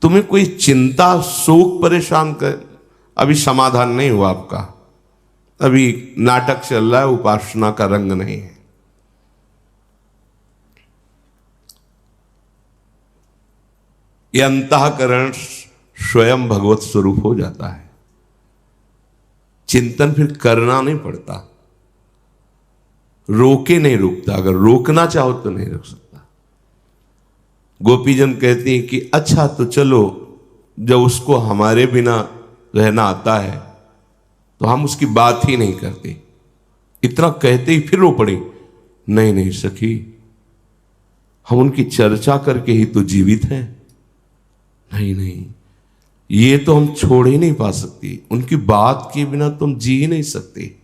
तुम्हें कोई चिंता शोक परेशान कर, अभी समाधान नहीं हुआ आपका, अभी नाटक चल रहा है, उपासना का रंग नहीं है। यह अंतःकरण स्वयं भगवत स्वरूप हो जाता है। चिंतन फिर करना नहीं पड़ता, रोके नहीं रुकता, अगर रोकना चाहो तो नहीं रुक सकता। गोपीजन कहती हैं कि अच्छा तो चलो, जब उसको हमारे बिना रहना आता है तो हम उसकी बात ही नहीं करते। इतना कहते ही फिर रो पड़ी, नहीं नहीं सखी, हम उनकी चर्चा करके ही तो जीवित हैं। नहीं नहीं, ये तो हम छोड़ ही नहीं पा सकती, उनकी बात के बिना तो हम जी ही नहीं सकते।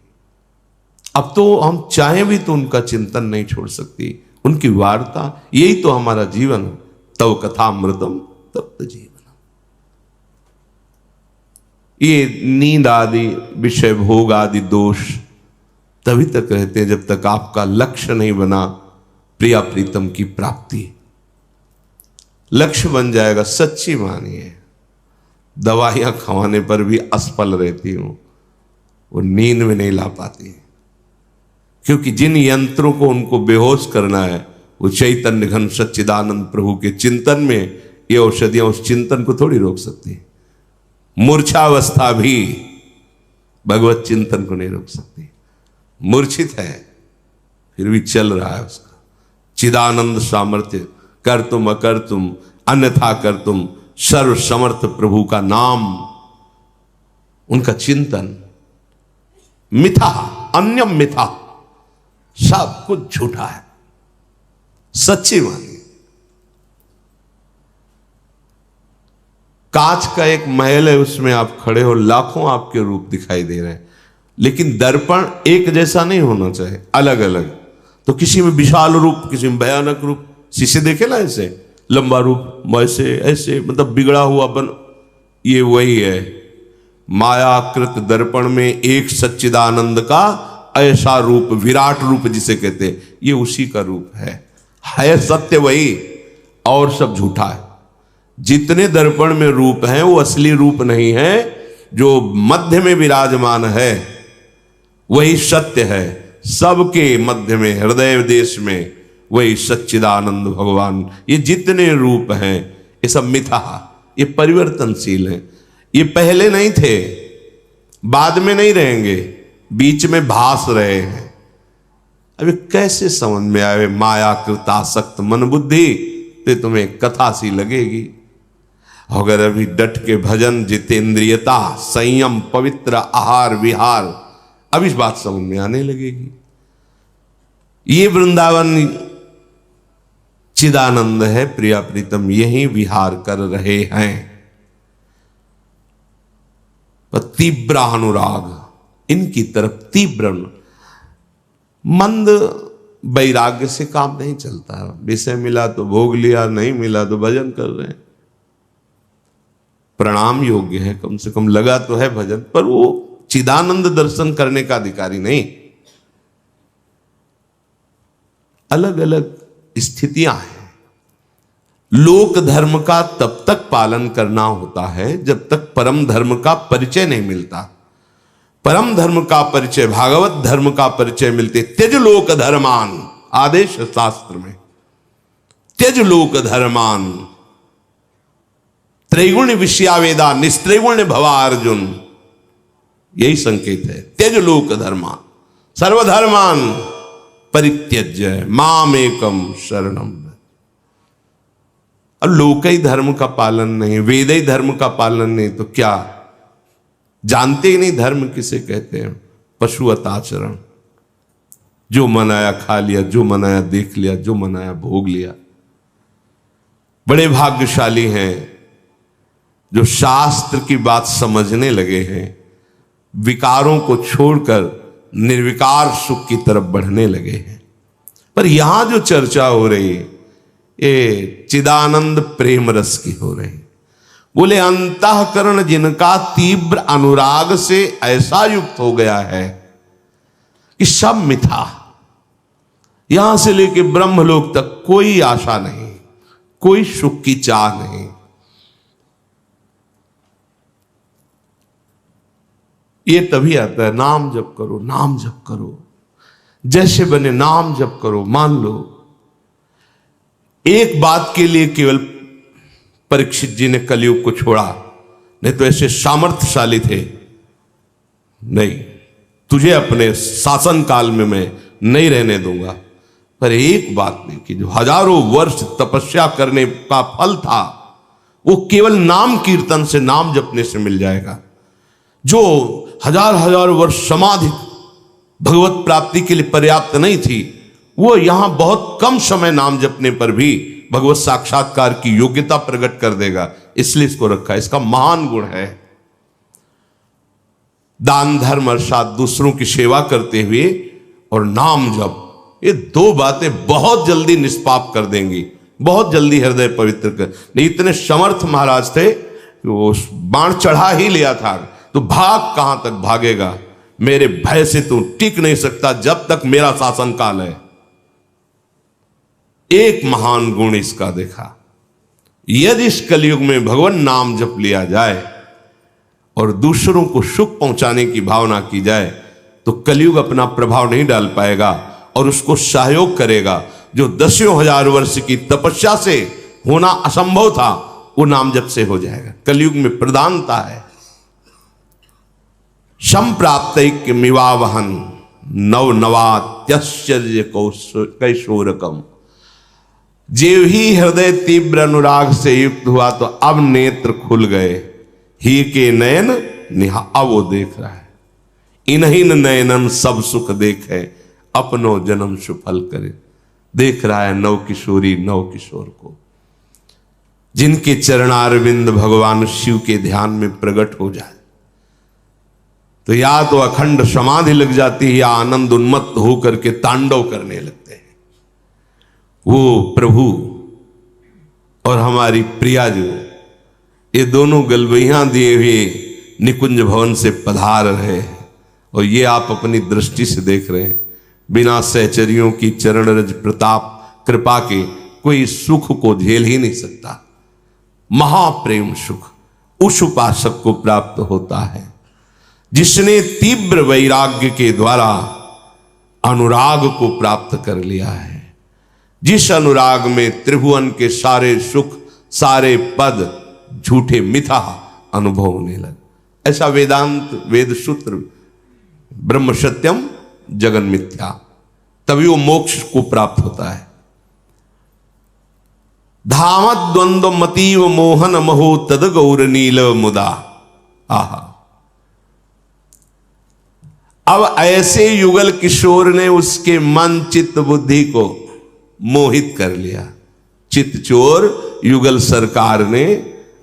अब तो हम चाहें भी तो उनका चिंतन नहीं छोड़ सकती, उनकी वार्ता, यही तो हमारा जीवन है। तव कथामृतम तप्त जीवन। ये नींद आदि विषय भोग आदि दोष तभी तक रहते हैं जब तक आपका लक्ष्य नहीं बना प्रिया प्रीतम की प्राप्ति। लक्ष्य बन जाएगा, सच्ची मानिए, दवाइयां खवाने पर भी असफल रहती हूं, वो नींद में नहीं ला पाती, क्योंकि जिन यंत्रों को उनको बेहोश करना है वो चैतन्य घन सच्चिदानंद प्रभु के चिंतन में, ये औषधियां उस चिंतन को थोड़ी रोक सकती। मूर्छावस्था भी भगवत चिंतन को नहीं रोक सकती। मूर्छित है फिर भी चल रहा है उसका चिदानंद सामर्थ्य, कर तुम अकर तुम अन्यथा कर तुम, सर्व समर्थ प्रभु का नाम, उनका चिंतन। मिथा अन्यम मिथा, सब कुछ झूठा है, सच्ची मानिए। कांच का एक महल है, उसमें आप खड़े हो, लाखों आपके रूप दिखाई दे रहे हैं, लेकिन दर्पण एक जैसा नहीं होना चाहिए, अलग अलग। तो किसी में विशाल रूप, किसी में भयानक रूप। शीशे देखे ना, ऐसे लंबा रूप, वैसे ऐसे, मतलब बिगड़ा हुआ बन, ये वही है। मायाकृत दर्पण में एक सच्चिदानंद का ऐसा रूप, विराट रूप जिसे कहते हैं, ये उसी का रूप है सत्य वही, और सब झूठा है। जितने दर्पण में रूप हैं वो असली रूप नहीं है, जो मध्य में विराजमान है वही सत्य है। सबके मध्य में, हृदय देश में वही सच्चिदानंद भगवान। ये जितने रूप हैं ये सब मिथ्या, ये परिवर्तनशील हैं। ये पहले नहीं थे, बाद में नहीं रहेंगे, बीच में भास रहे हैं। अभी कैसे समझ में आए माया कृतासक्त मन बुद्धि, तो तुम्हें कथा सी लगेगी। अगर अभी डट के भजन, जितेंद्रियता, संयम, पवित्र आहार विहार, अब इस बात समझ में आने लगेगी। ये वृंदावन चिदानंद है, प्रिया प्रीतम यही विहार कर रहे हैं। पर तीव्र अनुराग इनकी तरफ, तीव्र मंद वैराग्य से काम नहीं चलता। विषय मिला तो भोग लिया, नहीं मिला तो भजन कर रहे हैं। प्रणाम योग्य है, कम से कम लगा तो है भजन, पर वो चिदानंद दर्शन करने का अधिकारी नहीं। अलग अलग स्थितियां हैं। लोक धर्म का तब तक पालन करना होता है जब तक परम धर्म का परिचय नहीं मिलता। परम धर्म का परिचय, भागवत धर्म का परिचय मिलते। त्यज लोक धर्मान, आदेश शास्त्र में, त्यज लोक धर्मान, त्रैगुण्य विषयावेदा निस्त्रैगुण्य भवा अर्जुन, यही संकेत है। त्यज लोक धर्मान सर्वधर्मान परित्यज्य मामेकम शरणम। अब लोकई धर्म का पालन नहीं, वेदई धर्म का पालन नहीं, तो क्या जानते ही नहीं धर्म किसे कहते हैं। पशुवत आचरण, जो मनाया खा लिया, जो मनाया देख लिया, जो मनाया भोग लिया। बड़े भाग्यशाली हैं जो शास्त्र की बात समझने लगे हैं, विकारों को छोड़कर निर्विकार सुख की तरफ बढ़ने लगे हैं। पर यहां जो चर्चा हो रही है ये चिदानंद प्रेम रस की हो रही। बोले अंतःकरण जिनका तीव्र अनुराग से ऐसा युक्त हो गया है कि सब मिथा, यहां से लेके ब्रह्मलोक तक कोई आशा नहीं, कोई सुख की चाह नहीं। ये तभी आता है, नाम जप करो, नाम जप करो, जैसे बने नाम जप करो। मान लो एक बात के लिए केवल परीक्षित जी ने कलयुग को छोड़ा, नहीं तो ऐसे सामर्थ्यशाली थे। नहीं, तुझे अपने शासन काल में मैं नहीं रहने दूंगा। पर एक बात नहीं कि जो हजारों वर्ष तपस्या करने का फल था वो केवल नाम कीर्तन से, नाम जपने से मिल जाएगा। जो हजार हजार वर्ष समाधि भगवत प्राप्ति के लिए पर्याप्त नहीं थी, वो यहां बहुत कम समय नाम जपने पर भी भगवत साक्षात्कार की योग्यता प्रकट कर देगा। इसलिए इसको रखा है। इसका महान गुण है दान धर्म अर्थात दूसरों की सेवा करते हुए और नाम जप। ये दो बातें बहुत जल्दी निष्पाप कर देंगी, बहुत जल्दी हृदय पवित्र कर। नहीं, इतने समर्थ महाराज थे कि वो बाण चढ़ा ही लिया था, तो भाग कहां तक भागेगा, मेरे भय से तू टिक नहीं सकता जब तक मेरा शासन काल है। एक महान गुण इसका देखा। यदि इस कलयुग में भगवान नाम जप लिया जाए और दूसरों को सुख पहुंचाने की भावना की जाए तो कलयुग अपना प्रभाव नहीं डाल पाएगा और उसको सहयोग करेगा। जो दसियों हजार वर्ष की तपस्या से होना असंभव था वो नाम जप से हो जाएगा। कलयुग में प्रधानता है। संप्राप्त मिवावहन नव नवात्याश्चर्य कैशोरकम। जेव ही हृदय तीव्र अनुराग से युक्त हुआ तो अब नेत्र खुल गए, ही के नयन निहा। अब वो देख रहा है, इन्हीं नयनन सब सुख देखे, अपनो जन्म सुफल करे। देख रहा है नव किशोरी नव किशोर को, जिनके चरणारविंद भगवान शिव के ध्यान में प्रकट हो जाए तो या तो अखंड समाधि लग जाती है या आनंद उन्मत्त होकर के तांडव करने लगते हैं। वो प्रभु और हमारी प्रिया जो ये दोनों गलबैयां दिए हुए निकुंज भवन से पधार रहे हैं और ये आप अपनी दृष्टि से देख रहे हैं। बिना सहचरियों की चरण रज प्रताप कृपा के कोई सुख को झेल ही नहीं सकता। महाप्रेम सुख उस उपासक को प्राप्त होता है जिसने तीव्र वैराग्य के द्वारा अनुराग को प्राप्त कर लिया है। जिस अनुराग में त्रिभुवन के सारे सुख सारे पद झूठे मिथ्या अनुभव होने लगे। ऐसा वेदांत वेद सूत्र ब्रह्म सत्यम जगन मिथ्या, तभी वो मोक्ष को प्राप्त होता है। धामत द्वंद्व मतीव मोहन महो तद गौर नील मुदा। आहा, अब ऐसे युगल किशोर ने उसके मन चित्त बुद्धि को मोहित कर लिया। चित्त चोर युगल सरकार ने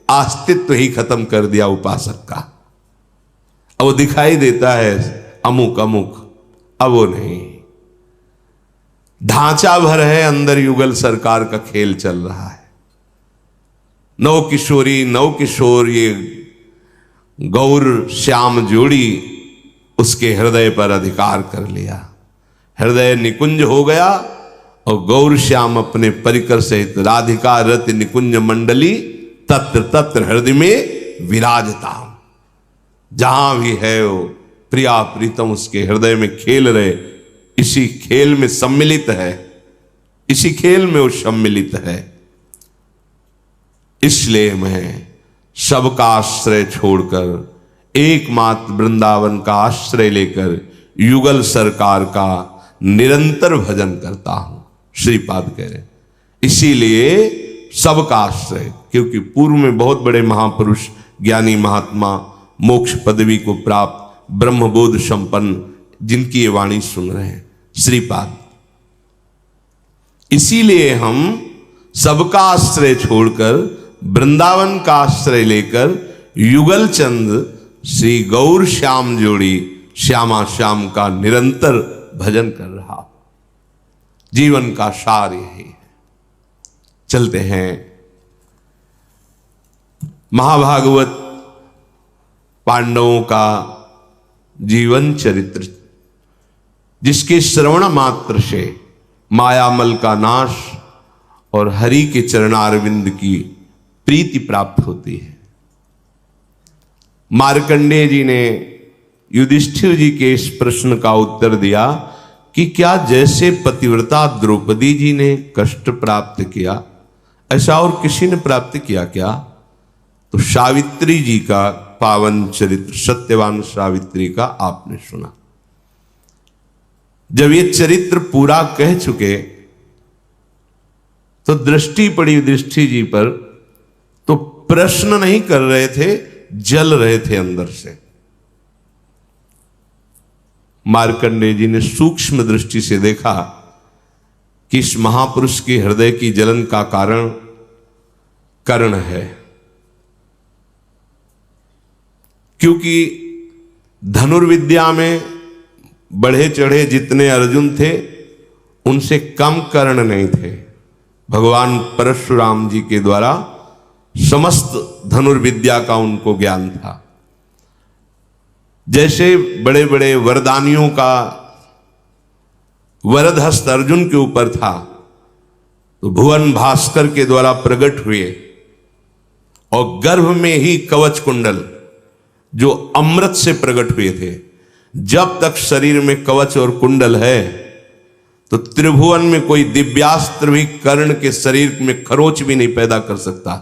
अस्तित्व ही खत्म कर दिया उपासक का। अब वो दिखाई देता है अमुक अमुक, अब वो नहीं, ढांचा भर है अंदर युगल सरकार का खेल चल रहा है। नव किशोरी नव किशोर ये गौर श्याम जोड़ी उसके हृदय पर अधिकार कर लिया। हृदय निकुंज हो गया और गौर श्याम अपने परिकर सहित राधिका रत निकुंज मंडली तत्र तत्र हृदय में विराजता। जहां भी है वो प्रिया प्रीतम उसके हृदय में खेल रहे, इसी खेल में सम्मिलित है, इसी खेल में वो सम्मिलित है। इसलिए मैं सबका आश्रय छोड़कर एकमात्र वृंदावन का आश्रय लेकर युगल सरकार का निरंतर भजन करता हूं। श्रीपाद कह रहे इसीलिए सबका आश्रय, क्योंकि पूर्व में बहुत बड़े महापुरुष ज्ञानी महात्मा मोक्ष पदवी को प्राप्त ब्रह्मबोध संपन्न जिनकी ये वाणी सुन रहे हैं श्रीपाद। इसीलिए हम सबका आश्रय छोड़कर वृंदावन का आश्रय लेकर युगल चंद श्री गौर श्याम जोड़ी श्यामा श्याम का निरंतर भजन कर रहा। जीवन का सार यही है। चलते हैं महाभागवत पांडवों का जीवन चरित्र, जिसके श्रवण मात्र से मायामल का नाश और हरि के चरणारविंद की प्रीति प्राप्त होती है। मार्कंडेय जी ने युधिष्ठिर जी के इस प्रश्न का उत्तर दिया कि क्या जैसे पतिव्रता द्रौपदी जी ने कष्ट प्राप्त किया ऐसा और किसी ने प्राप्त किया क्या? तो सावित्री जी का पावन चरित्र, सत्यवान सावित्री का आपने सुना। जब ये चरित्र पूरा कह चुके तो दृष्टि पड़ी युधिष्ठिर जी पर, तो प्रश्न नहीं कर रहे थे, जल रहे थे अंदर से। मार्कंडेय जी ने सूक्ष्म दृष्टि से देखा कि इस महापुरुष के हृदय की जलन का कारण कर्ण है, क्योंकि धनुर्विद्या में बढ़े चढ़े जितने अर्जुन थे उनसे कम कर्ण नहीं थे। भगवान परशुराम जी के द्वारा समस्त धनुर्विद्या का उनको ज्ञान था। जैसे बड़े बड़े वरदानियों का वरद हस्त अर्जुन के ऊपर था, तो भुवन भास्कर के द्वारा प्रकट हुए और गर्भ में ही कवच कुंडल जो अमृत से प्रकट हुए थे। जब तक शरीर में कवच और कुंडल है तो त्रिभुवन में कोई दिव्यास्त्र भी कर्ण के शरीर में खरोच भी नहीं पैदा कर सकता।